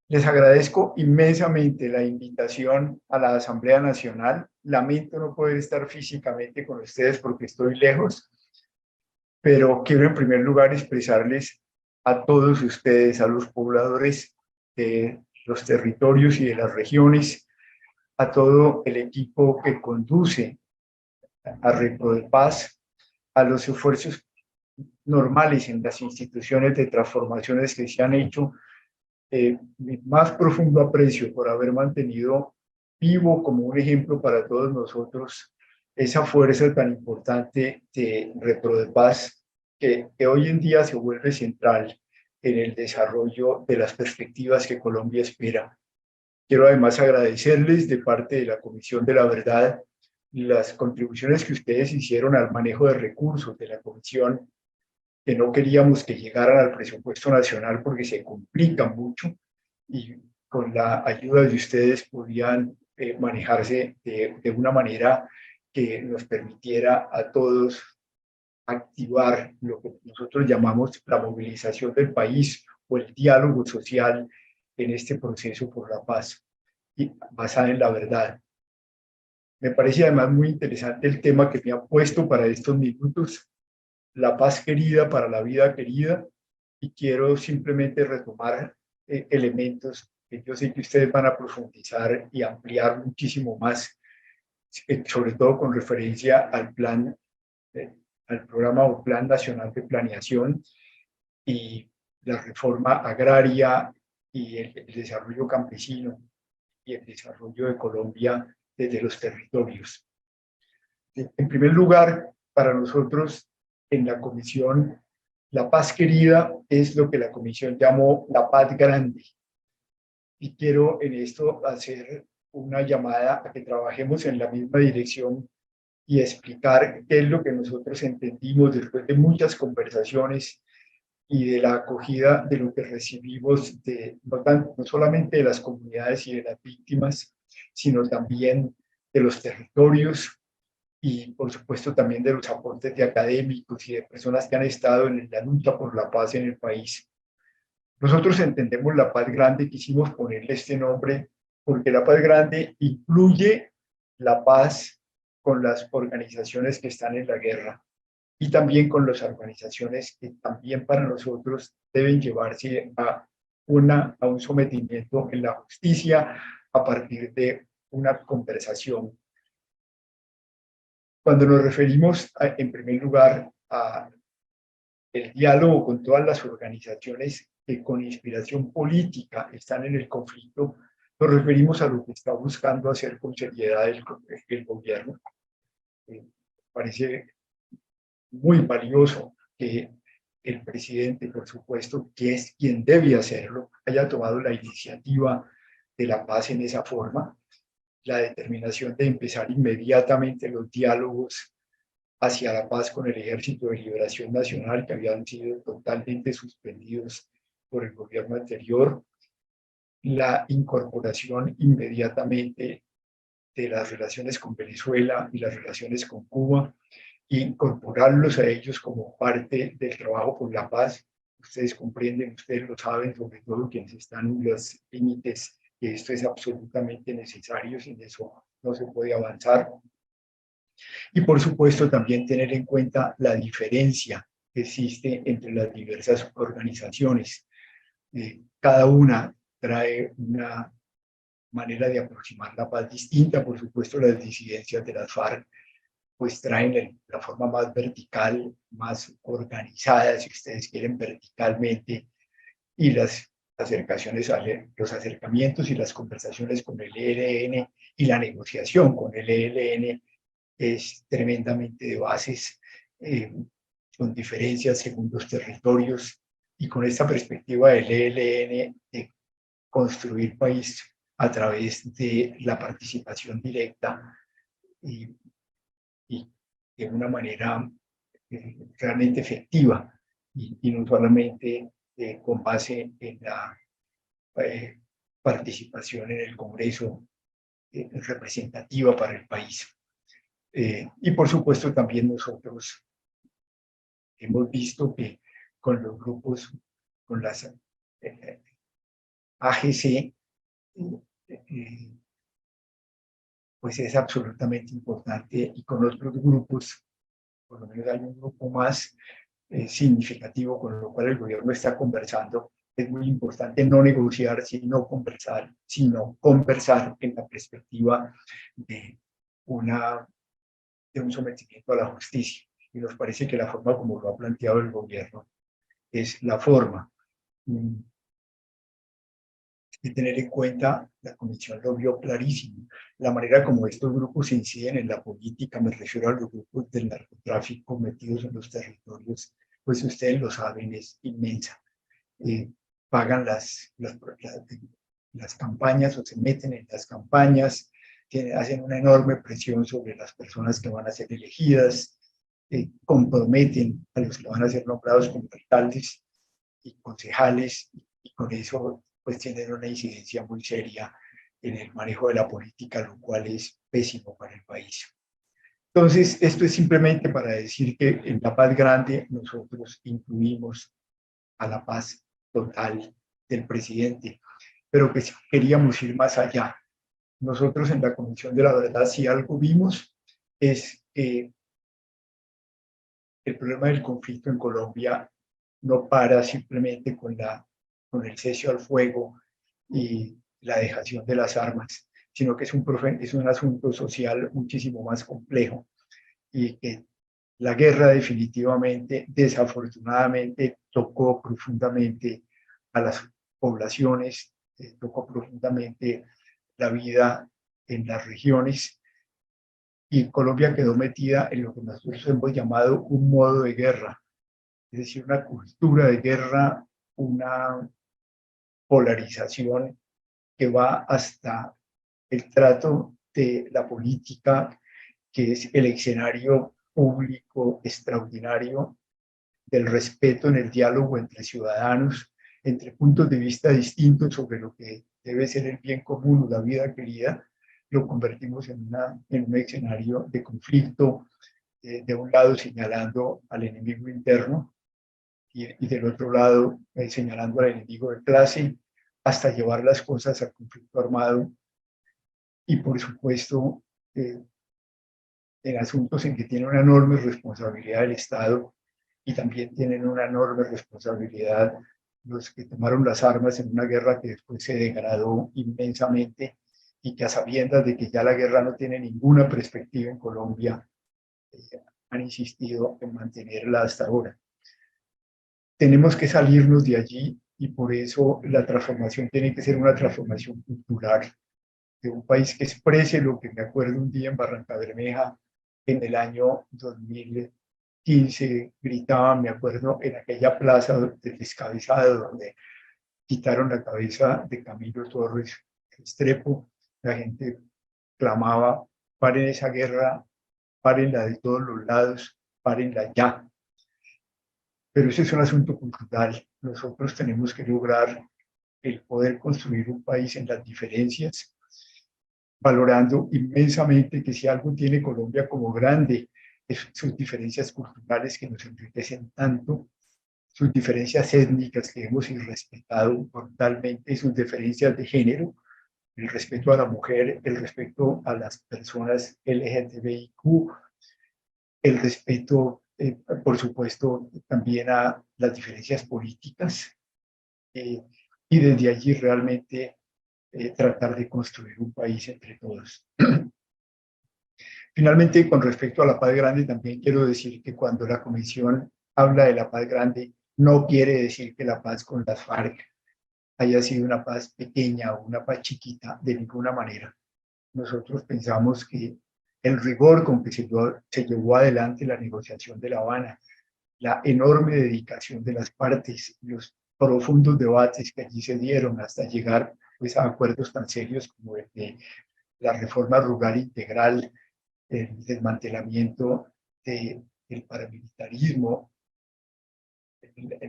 Les agradezco inmensamente la invitación a la Asamblea Nacional. Lamento no poder estar físicamente con ustedes porque estoy lejos, pero quiero en primer lugar expresarles a todos ustedes, a los pobladores de los territorios y de las regiones, a todo el equipo que conduce a Repro de Paz, a los esfuerzos normales en las instituciones de transformaciones que se han hecho, mi más profundo aprecio por haber mantenido vivo como un ejemplo para todos nosotros esa fuerza tan importante de Repro de Paz que hoy en día se vuelve central en el desarrollo de las perspectivas que Colombia espera. Quiero además agradecerles de parte de la Comisión de la Verdad las contribuciones que ustedes hicieron al manejo de recursos de la Comisión, que no queríamos que llegaran al presupuesto nacional porque se complican mucho y con la ayuda de ustedes podían manejarse de una manera que nos permitiera a todos activar lo que nosotros llamamos la movilización del país o el diálogo social en este proceso por la paz y basada en la verdad. Me parece además muy interesante el tema que me han puesto para estos minutos, la paz querida para la vida querida, y quiero simplemente retomar elementos que yo sé que ustedes van a profundizar y ampliar muchísimo más, sobre todo con referencia al plan, eh, al programa o Plan Nacional de Planeación y la reforma agraria y el desarrollo campesino y el desarrollo de Colombia desde los territorios. En primer lugar, para nosotros en la comisión, la paz querida es lo que la comisión llamó la paz grande. Y quiero en esto hacer una llamada a que trabajemos en la misma dirección y explicar qué es lo que nosotros entendimos después de muchas conversaciones y de la acogida de lo que recibimos no solamente de las comunidades y de las víctimas, sino también de los territorios y por supuesto también de los aportes de académicos y de personas que han estado en la lucha por la paz en el país. Nosotros entendemos la paz grande, quisimos ponerle este nombre porque la paz grande incluye la paz con las organizaciones que están en la guerra y también con las organizaciones que también para nosotros deben llevarse a un sometimiento en la justicia a partir de una conversación. Cuando nos referimos en primer lugar a el diálogo con todas las organizaciones que con inspiración política están en el conflicto, nos referimos a lo que está buscando hacer con seriedad el gobierno. Parece muy valioso que el presidente, por supuesto, que es quien debe hacerlo, haya tomado la iniciativa de la paz en esa forma, la determinación de empezar inmediatamente los diálogos hacia la paz con el Ejército de Liberación Nacional, que habían sido totalmente suspendidos por el gobierno anterior, la incorporación inmediatamente de las relaciones con Venezuela y las relaciones con Cuba, e incorporarlos a ellos como parte del trabajo por la paz. Ustedes comprenden, ustedes lo saben, sobre todo quienes están en los límites, que esto es absolutamente necesario, sin eso no se puede avanzar. Y por supuesto también tener en cuenta la diferencia que existe entre las diversas organizaciones. Cada una trae una manera de aproximar la paz distinta. Por supuesto, las disidencias de las FARC pues traen la forma más vertical, más organizada, si ustedes quieren, verticalmente, y las acercaciones, los acercamientos y las conversaciones con el ELN y la negociación con el ELN es tremendamente de bases, con diferencias según los territorios, y con esta perspectiva del ELN de construir país a través de la participación directa y, y de una manera realmente efectiva y no solamente con base en la eh, participación en el Congreso representativa para el país. Y por supuesto también nosotros hemos visto que con los grupos, con las AGC, pues es absolutamente importante, y con otros grupos, por lo menos hay un grupo más significativo con lo cual el gobierno está conversando. Es muy importante no negociar, sino conversar en la perspectiva de, de un sometimiento a la justicia. Y nos parece que la forma como lo ha planteado el gobierno es la forma. De tener en cuenta, la Comisión lo vio clarísimo, la manera como estos grupos inciden en la política, me refiero a los grupos del narcotráfico metidos en los territorios, pues ustedes lo saben, es inmensa. Pagan las campañas o se meten en las campañas, hacen una enorme presión sobre las personas que van a ser elegidas, comprometen a los que van a ser nombrados como alcaldes y concejales, y con eso pues tienen una incidencia muy seria en el manejo de la política, lo cual es pésimo para el país. Entonces, esto es simplemente para decir que en la paz grande nosotros incluimos a la paz total del presidente, pero que queríamos ir más allá. Nosotros en la Comisión de la Verdad, si algo vimos, es que el problema del conflicto en Colombia no para simplemente con el cese al fuego y la dejación de las armas, sino que es un asunto social muchísimo más complejo, y que la guerra definitivamente, desafortunadamente, tocó profundamente a las poblaciones, tocó profundamente la vida en las regiones, y Colombia quedó metida en lo que nosotros hemos llamado un modo de guerra, es decir, una cultura de guerra, una polarización que va hasta el trato de la política, que es el escenario público extraordinario del respeto en el diálogo entre ciudadanos, entre puntos de vista distintos sobre lo que debe ser el bien común o la vida querida. Lo convertimos en un escenario de conflicto, de un lado señalando al enemigo interno y del otro lado señalando al enemigo de clase, hasta llevar las cosas al conflicto armado, y por supuesto en asuntos en que tiene una enorme responsabilidad el Estado, y también tienen una enorme responsabilidad los que tomaron las armas en una guerra que después se degradó inmensamente, y que a sabiendas de que ya la guerra no tiene ninguna perspectiva en Colombia, han insistido en mantenerla hasta ahora. Tenemos que salirnos de allí, y por eso la transformación tiene que ser una transformación cultural, de un país que exprese lo que me acuerdo un día en Barranca Bermeja, en el año 2015, gritaban, me acuerdo, en aquella plaza de Descabezado, donde quitaron la cabeza de Camilo Torres Restrepo, la gente clamaba, paren esa guerra, párenla de todos los lados, párenla ya. Pero ese es un asunto cultural. Nosotros tenemos que lograr el poder construir un país en las diferencias, valorando inmensamente que si algo tiene Colombia como grande, es sus diferencias culturales que nos enriquecen tanto, sus diferencias étnicas que hemos irrespetado totalmente, sus diferencias de género, el respeto a la mujer, el respeto a las personas LGTBIQ, el respeto, por supuesto, también a las diferencias políticas, y desde allí realmente tratar de construir un país entre todos. Finalmente, con respecto a la paz grande, también quiero decir que cuando la Comisión habla de la paz grande, no quiere decir que la paz con las FARC haya sido una paz pequeña o una paz chiquita, de ninguna manera. Nosotros pensamos que el rigor con que se llevó adelante la negociación de La Habana, la enorme dedicación de las partes, los profundos debates que allí se dieron hasta llegar pues, a acuerdos tan serios como el de la reforma rural integral, el desmantelamiento del paramilitarismo,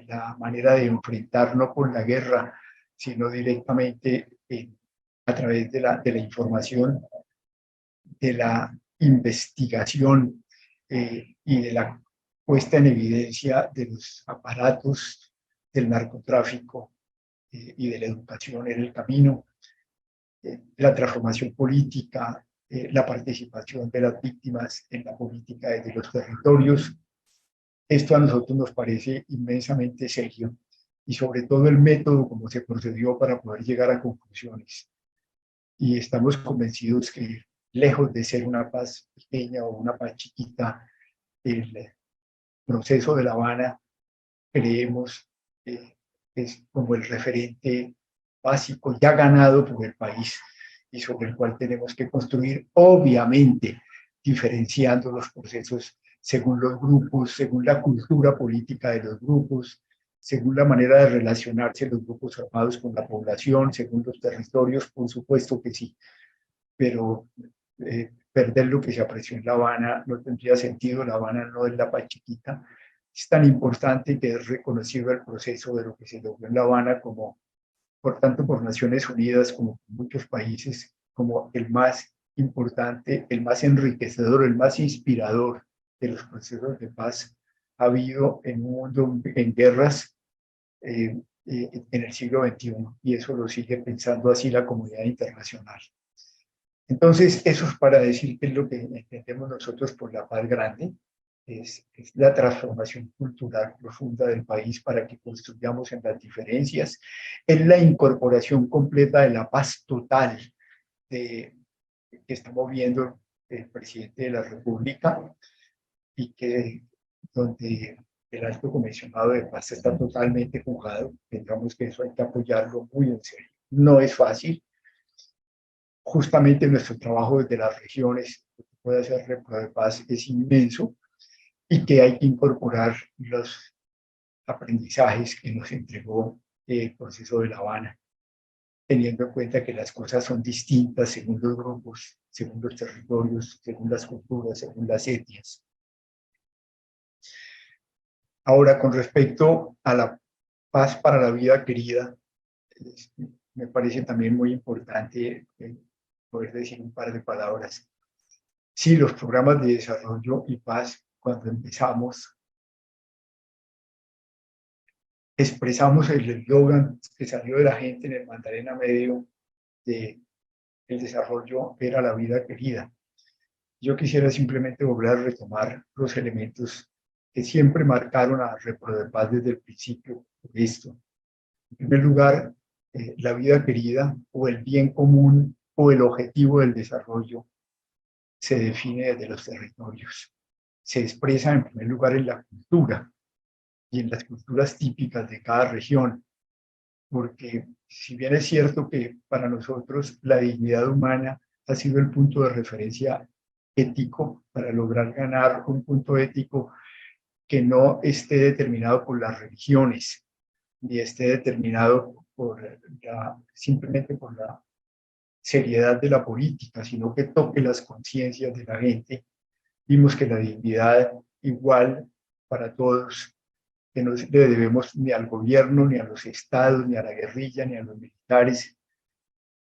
la manera de enfrentar no con la guerra, sino directamente a través de la información, de la investigación y de la puesta en evidencia de los aparatos del narcotráfico y de la educación era el camino, la transformación política, la participación de las víctimas en la política desde los territorios. Esto a nosotros nos parece inmensamente serio y sobre todo el método como se procedió para poder llegar a conclusiones. Y estamos convencidos que lejos de ser una paz pequeña o una paz chiquita, el proceso de La Habana creemos es como el referente básico ya ganado por el país y sobre el cual tenemos que construir, obviamente, diferenciando los procesos según los grupos, según la cultura política de los grupos, según la manera de relacionarse los grupos armados con la población, según los territorios, por supuesto que sí, pero perder lo que se apreció en La Habana no tendría sentido. La Habana no es la paz chiquita. Es tan importante que es reconocido el proceso de lo que se logró en La Habana como, por tanto, por Naciones Unidas, como por muchos países, como el más importante, el más enriquecedor, el más inspirador de los procesos de paz ha habido en un mundo en guerras en el siglo XXI, y eso lo sigue pensando así la comunidad internacional. Entonces, eso es para decir que es lo que entendemos nosotros por la paz grande, es la transformación cultural profunda del país para que construyamos en las diferencias, es la incorporación completa de la paz total que estamos viendo el presidente de la República y que donde el alto comisionado de paz está totalmente jugado. Pensamos que eso hay que apoyarlo muy en serio. No es fácil, justamente nuestro trabajo desde las regiones, que puede hacer Repro de Paz, es inmenso y que hay que incorporar los aprendizajes que nos entregó el proceso de La Habana, teniendo en cuenta que las cosas son distintas según los grupos, según los territorios, según las culturas, según las etnias. Ahora, con respecto a la paz para la vida querida, me parece también muy importante poder decir un par de palabras. Sí, los programas de desarrollo y paz, cuando empezamos, expresamos el eslogan que salió de la gente en el Magdalena Medio de el desarrollo era la vida querida. Yo quisiera simplemente volver a retomar los elementos que siempre marcaron a Repro de Paz desde el principio de esto. En primer lugar, la vida querida o el bien común o el objetivo del desarrollo se define desde los territorios. Se expresa en primer lugar en la cultura y en las culturas típicas de cada región, porque si bien es cierto que para nosotros la dignidad humana ha sido el punto de referencia ético para lograr ganar un punto ético que no esté determinado por las religiones, ni esté determinado simplemente por la seriedad de la política, sino que toque las conciencias de la gente. Vimos que la dignidad igual para todos, que no le debemos ni al gobierno, ni a los estados, ni a la guerrilla, ni a los militares,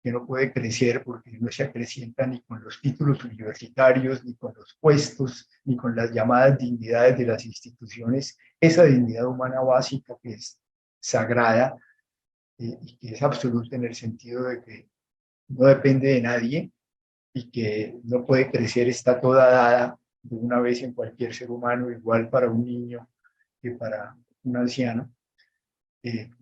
que no puede crecer porque no se acrecienta ni con los títulos universitarios, ni con los puestos, ni con las llamadas dignidades de las instituciones, esa dignidad humana básica que es sagrada y que es absoluta en el sentido de que no depende de nadie y que no puede crecer, está toda dada de una vez en cualquier ser humano, igual para un niño que para un anciano,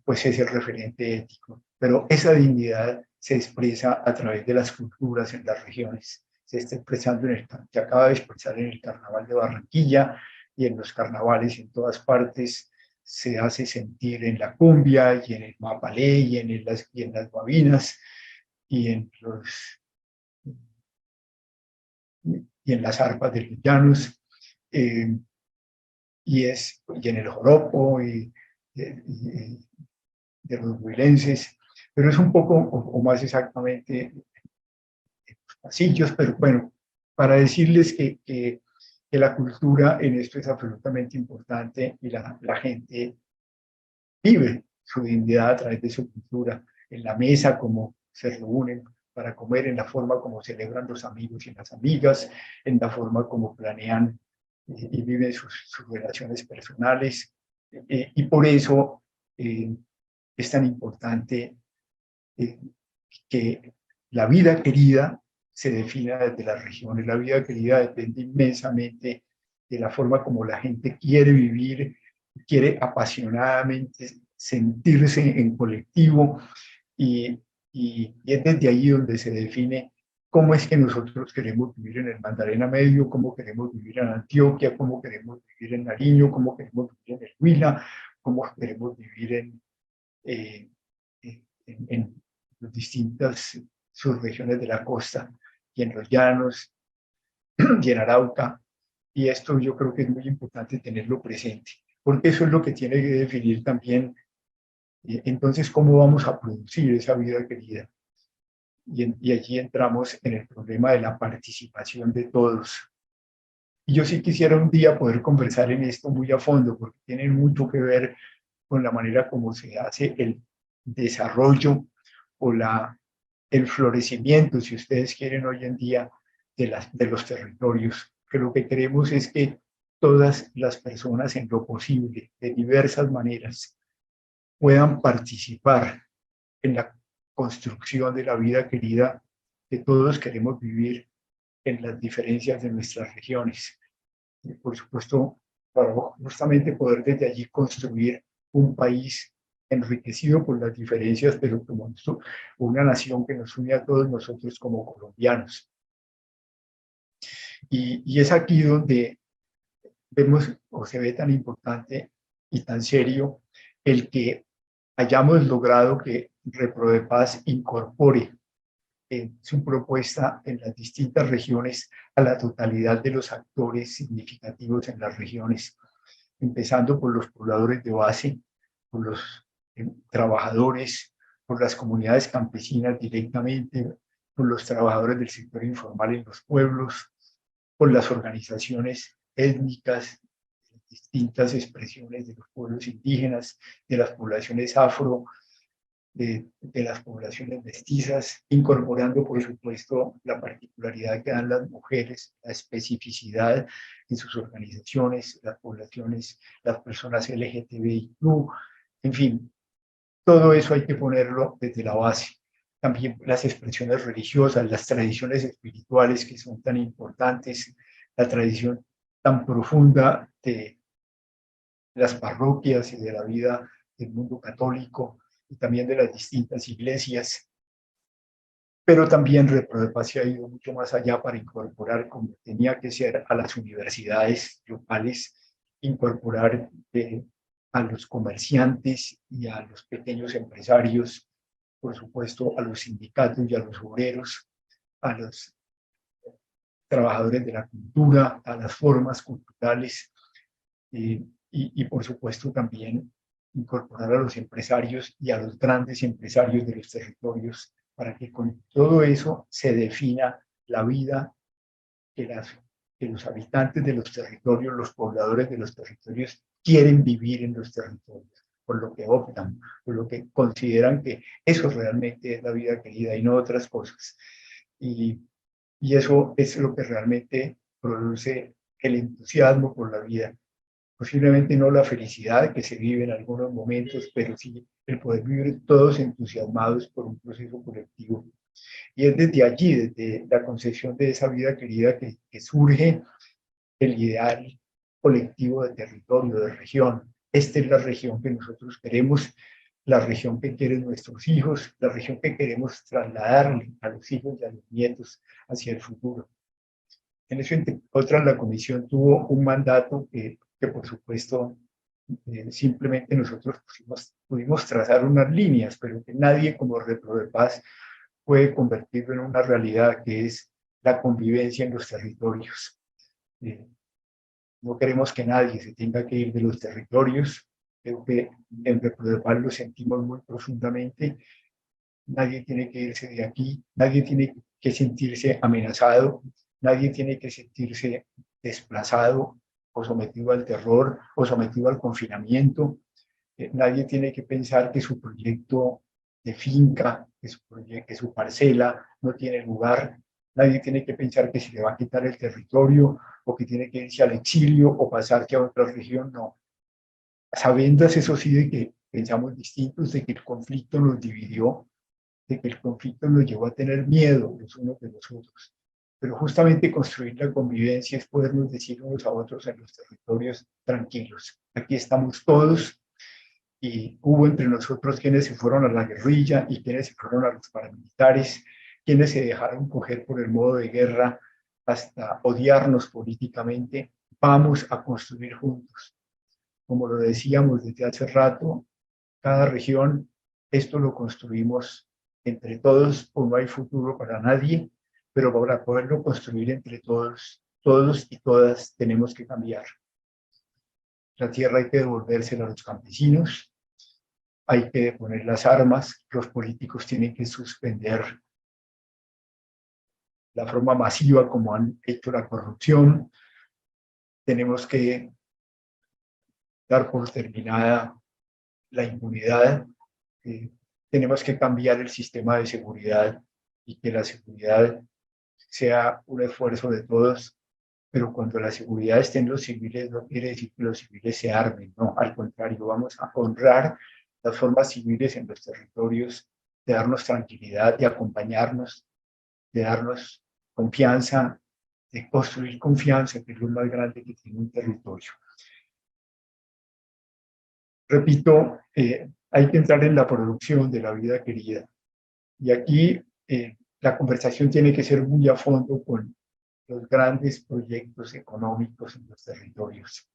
pues es el referente ético. Pero esa dignidad se expresa a través de las culturas en las regiones. Se está expresando se acaba de expresar en el Carnaval de Barranquilla y en los carnavales en todas partes. Se hace sentir en la cumbia y en el mapalé y en las guabinas y en las arpas de los llanos, y en el joropo de los huilenses, pero es un poco, o más exactamente, los pasillos, pero bueno, para decirles que la cultura en esto es absolutamente importante y la gente vive su dignidad a través de su cultura, en la mesa como se reúnen para comer, en la forma como celebran los amigos y las amigas, en la forma como planean y viven sus relaciones personales. Y por eso es tan importante que la vida querida se defina desde las regiones. La vida querida depende inmensamente de la forma como la gente quiere vivir, quiere apasionadamente sentirse en colectivo y es desde ahí donde se define cómo es que nosotros queremos vivir en el Magdalena Medio, cómo queremos vivir en Antioquia, cómo queremos vivir en Nariño, cómo queremos vivir en el Huila, cómo queremos vivir eh, en las distintas subregiones de la costa y en los llanos y en Arauca. Y esto yo creo que es muy importante tenerlo presente, porque eso es lo que tiene que definir también entonces cómo vamos a producir esa vida querida. Y allí entramos en el problema de la participación de todos. Y yo sí quisiera un día poder conversar en esto muy a fondo, porque tiene mucho que ver con la manera como se hace el desarrollo o el florecimiento, si ustedes quieren, hoy en día de los territorios. Que lo que queremos es que todas las personas en lo posible, de diversas maneras, puedan participar en la construcción de la vida querida que todos queremos vivir en las diferencias de nuestras regiones. Y por supuesto, para justamente poder desde allí construir un país enriquecido por las diferencias, pero como una nación que nos une a todos nosotros como colombianos. Y es aquí donde vemos o se ve tan importante y tan serio el que hayamos logrado que Reprodepaz incorpore en su propuesta en las distintas regiones a la totalidad de los actores significativos en las regiones, empezando por los pobladores de base, por los trabajadores, por las comunidades campesinas directamente, por los trabajadores del sector informal en los pueblos, por las organizaciones étnicas, distintas expresiones de los pueblos indígenas, de las poblaciones afro, de las poblaciones mestizas, incorporando, por supuesto, la particularidad que dan las mujeres, la especificidad en sus organizaciones, las poblaciones, las personas LGTBIQ, en fin, todo eso hay que ponerlo desde la base. También las expresiones religiosas, las tradiciones espirituales que son tan importantes, la tradición tan profunda de las parroquias y de la vida del mundo católico y también de las distintas iglesias. Pero también Reprodepaz se ha ido mucho más allá para incorporar, como tenía que ser, a las universidades locales, incorporar a los comerciantes y a los pequeños empresarios, por supuesto a los sindicatos y a los obreros, a los trabajadores de la cultura, a las formas culturales, y por supuesto también incorporar a los empresarios y a los grandes empresarios de los territorios para que con todo eso se defina la vida que los habitantes de los territorios, los pobladores de los territorios quieren vivir en los territorios, por lo que optan, por lo que consideran que eso realmente es la vida querida y no otras cosas. Y eso es lo que realmente produce el entusiasmo por la vida. Posiblemente no la felicidad que se vive en algunos momentos, pero sí el poder vivir todos entusiasmados por un proceso colectivo. Y es desde allí, desde la concepción de esa vida querida, que surge el ideal colectivo de territorio, de región. Esta es la región que nosotros queremos, la región que quieren nuestros hijos, la región que queremos trasladarle a los hijos y a los nietos hacia el futuro. En eso, entre otras, la comisión tuvo un mandato que por supuesto, simplemente nosotros pudimos trazar unas líneas, pero que nadie como Reprodepaz puede convertirlo en una realidad, que es la convivencia en los territorios. No queremos que nadie se tenga que ir de los territorios, creo que en Reprodepaz lo sentimos muy profundamente. Nadie tiene que irse de aquí, nadie tiene que sentirse amenazado, nadie tiene que sentirse desplazado o sometido al terror o sometido al confinamiento. Nadie tiene que pensar que su proyecto de finca, que su parcela no tiene lugar. Nadie tiene que pensar que se le va a quitar el territorio o que tiene que irse al exilio o pasarse a otra región. No. Sabiendas, eso sí, de que pensamos distintos, de que el conflicto nos dividió, de que el conflicto nos llevó a tener miedo los unos de los otros. Pero justamente construir la convivencia es podernos decir unos a otros en los territorios tranquilos. Aquí estamos todos y hubo entre nosotros quienes se fueron a la guerrilla y quienes se fueron a los paramilitares, quienes se dejaron coger por el modo de guerra hasta odiarnos políticamente. Vamos a construir juntos. Como lo decíamos desde hace rato, cada región, esto lo construimos entre todos o no hay futuro para nadie, pero para poderlo construir entre todos, todos y todas tenemos que cambiar. La tierra hay que devolvérsela a los campesinos, hay que deponer las armas, los políticos tienen que suspender la forma masiva como han hecho la corrupción, tenemos que dar por terminada la impunidad, tenemos que cambiar el sistema de seguridad y que la seguridad sea un esfuerzo de todos, pero cuando la seguridad esté en los civiles no quiere decir que los civiles se armen, no, al contrario, vamos a honrar las formas civiles en los territorios, de darnos tranquilidad, de acompañarnos, de darnos confianza, de construir confianza, que es lo más grande que tiene un territorio. Repito, hay que entrar en la producción de la vida querida. Y aquí la conversación tiene que ser muy a fondo con los grandes proyectos económicos en los territorios,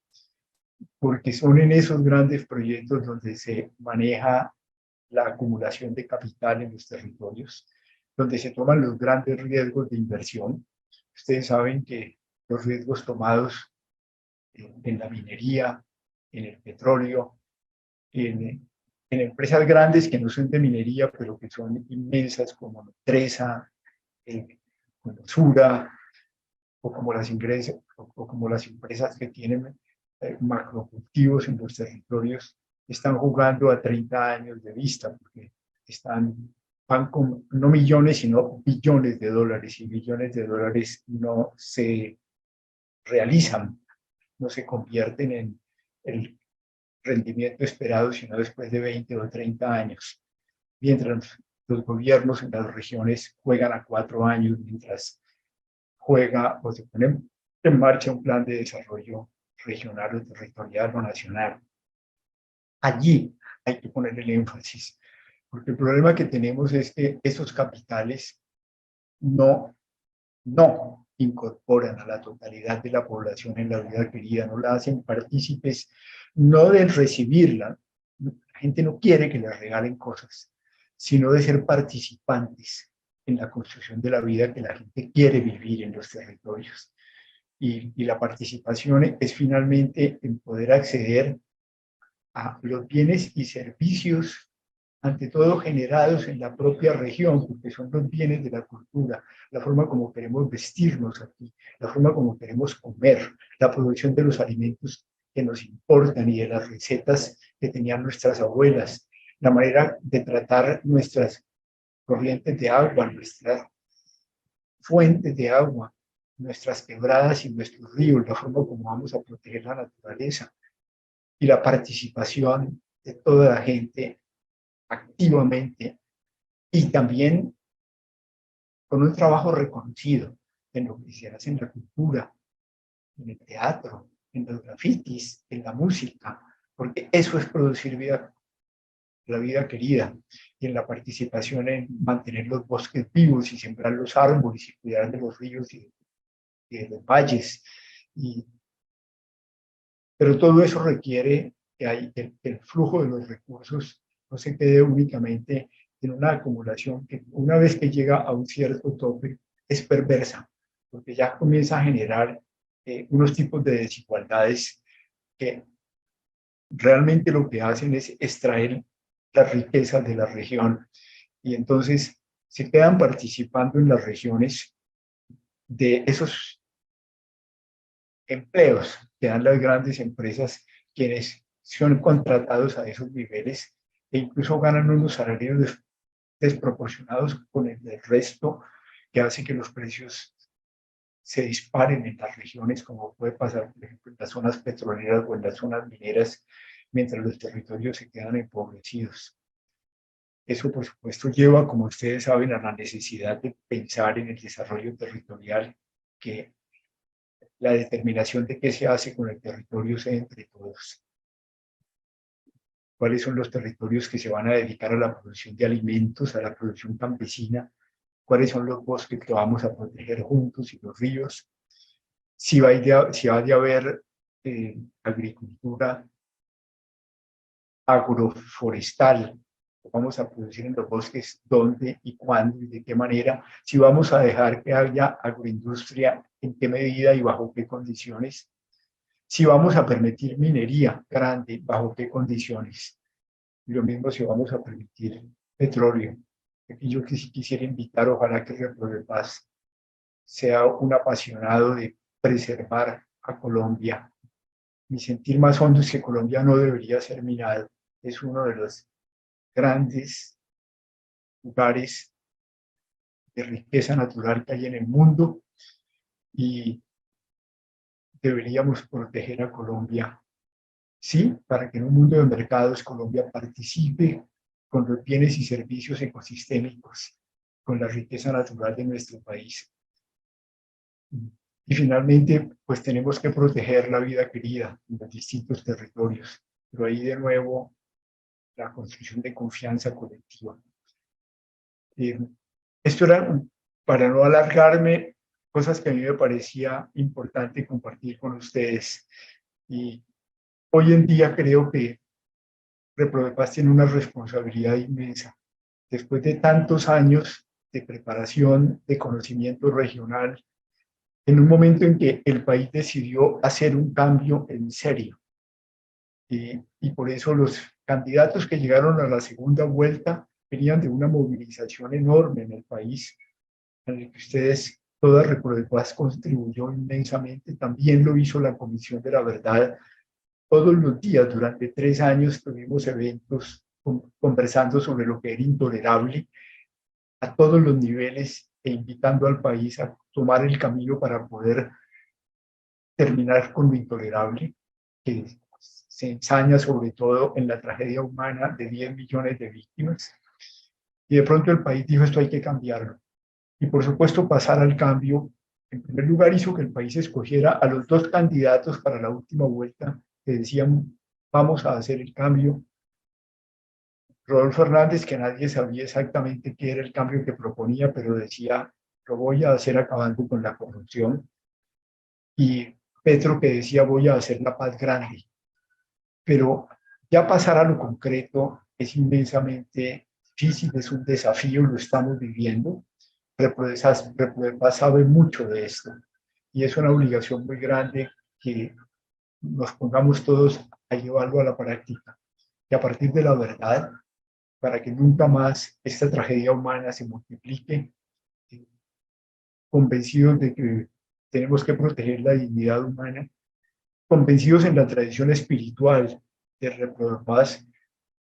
porque son en esos grandes proyectos donde se maneja la acumulación de capital en los territorios, donde se toman los grandes riesgos de inversión. Ustedes saben que los riesgos tomados en la minería, en el petróleo, en empresas grandes que no son de minería, pero que son inmensas como Nutresa, como Sura, o como las empresas que tienen macrocultivos en los territorios, están jugando a 30 años de vista, porque van con no millones, sino billones de dólares, y billones de dólares no se realizan, no se convierten en el rendimiento esperado, sino después de 20 o 30 años. Mientras los gobiernos en las regiones juegan a 4 años, mientras juega o se pone en marcha un plan de desarrollo regional o territorial o nacional. Allí hay que poner el énfasis, porque el problema que tenemos es que esos capitales no incorporan a la totalidad de la población en la vida querida, no la hacen partícipes, no de recibirla, la gente no quiere que le regalen cosas, sino de ser participantes en la construcción de la vida que la gente quiere vivir en los territorios. Y la participación es finalmente en poder acceder a los bienes y servicios, ante todo generados en la propia región, porque son los bienes de la cultura, la forma como queremos vestirnos aquí, la forma como queremos comer, la producción de los alimentos que nos importan y de las recetas que tenían nuestras abuelas, la manera de tratar nuestras corrientes de agua, nuestras fuentes de agua, nuestras quebradas y nuestros ríos, la forma como vamos a proteger la naturaleza y la participación de toda la gente activamente y también con un trabajo reconocido en lo que se hace en la cultura, en el teatro, en los grafitis, en la música, porque eso es producir vida, la vida querida, y en la participación en mantener los bosques vivos y sembrar los árboles y cuidar de los ríos y de los valles. Pero todo eso requiere que el flujo de los recursos no se quede únicamente en una acumulación que una vez que llega a un cierto tope es perversa, porque ya comienza a generar unos tipos de desigualdades que realmente lo que hacen es extraer las riquezas de la región y entonces se quedan participando en las regiones de esos empleos que dan las grandes empresas, quienes son contratados a esos niveles e incluso ganan unos salarios desproporcionados con el del resto, que hace que los precios se disparen en las regiones, como puede pasar, por ejemplo, en las zonas petroleras o en las zonas mineras, mientras los territorios se quedan empobrecidos. Eso, por supuesto, lleva, como ustedes saben, a la necesidad de pensar en el desarrollo territorial, que la determinación de qué se hace con el territorio sea entre todos. ¿Cuáles son los territorios que se van a dedicar a la producción de alimentos, a la producción campesina? ¿Cuáles son los bosques que vamos a proteger juntos y los ríos? Si va de haber agricultura agroforestal, vamos a producir en los bosques, dónde y cuándo y de qué manera, si vamos a dejar que haya agroindustria, en qué medida y bajo qué condiciones, si vamos a permitir minería grande, bajo qué condiciones, y lo mismo si vamos a permitir petróleo. Aquí yo quisiera invitar, ojalá que Reprodepaz sea un apasionado de preservar a Colombia. Mi sentir más hondo es que Colombia no debería ser minado, es uno de los grandes lugares de riqueza natural que hay en el mundo y deberíamos proteger a Colombia, sí, para que en un mundo de mercados Colombia participe con los bienes y servicios ecosistémicos, con la riqueza natural de nuestro país. Y finalmente, pues tenemos que proteger la vida querida en los distintos territorios, pero ahí de nuevo la construcción de confianza colectiva. Esto era, para no alargarme, cosas que a mí me parecía importante compartir con ustedes. Y hoy en día creo que Reprodepaz tiene una responsabilidad inmensa. Después de tantos años de preparación, de conocimiento regional, en un momento en que el país decidió hacer un cambio en serio. Y por eso los candidatos que llegaron a la segunda vuelta venían de una movilización enorme en el país, en el que ustedes, toda Reprodepaz contribuyó inmensamente. También lo hizo la Comisión de la Verdad. Todos los días, durante 3 años, tuvimos eventos conversando sobre lo que era intolerable a todos los niveles e invitando al país a tomar el camino para poder terminar con lo intolerable, que se ensaña sobre todo en la tragedia humana de 10 millones de víctimas. Y de pronto el país dijo, esto hay que cambiarlo. Y por supuesto pasar al cambio, en primer lugar hizo que el país escogiera a los 2 candidatos para la última vuelta, que decían, vamos a hacer el cambio. Rodolfo Hernández, que nadie sabía exactamente qué era el cambio que proponía, pero decía, lo voy a hacer acabando con la corrupción. Y Petro, que decía, voy a hacer la paz grande. Pero ya pasar a lo concreto es inmensamente difícil, es un desafío, lo estamos viviendo. Reprodepaz sabe mucho de esto y es una obligación muy grande que nos pongamos todos a llevarlo a la práctica. Y a partir de la verdad, para que nunca más esta tragedia humana se multiplique, convencidos de que tenemos que proteger la dignidad humana, convencidos en la tradición espiritual de Reprodepaz,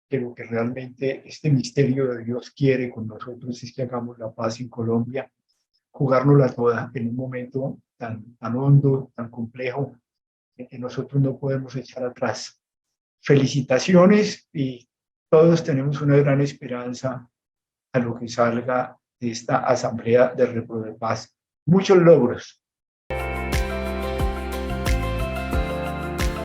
que lo que realmente este misterio de Dios quiere con nosotros es que hagamos la paz en Colombia, jugárnosla toda en un momento tan hondo, tan complejo, que nosotros no podemos echar atrás. Felicitaciones y todos tenemos una gran esperanza a lo que salga de esta asamblea de Reprodepaz. Muchos logros.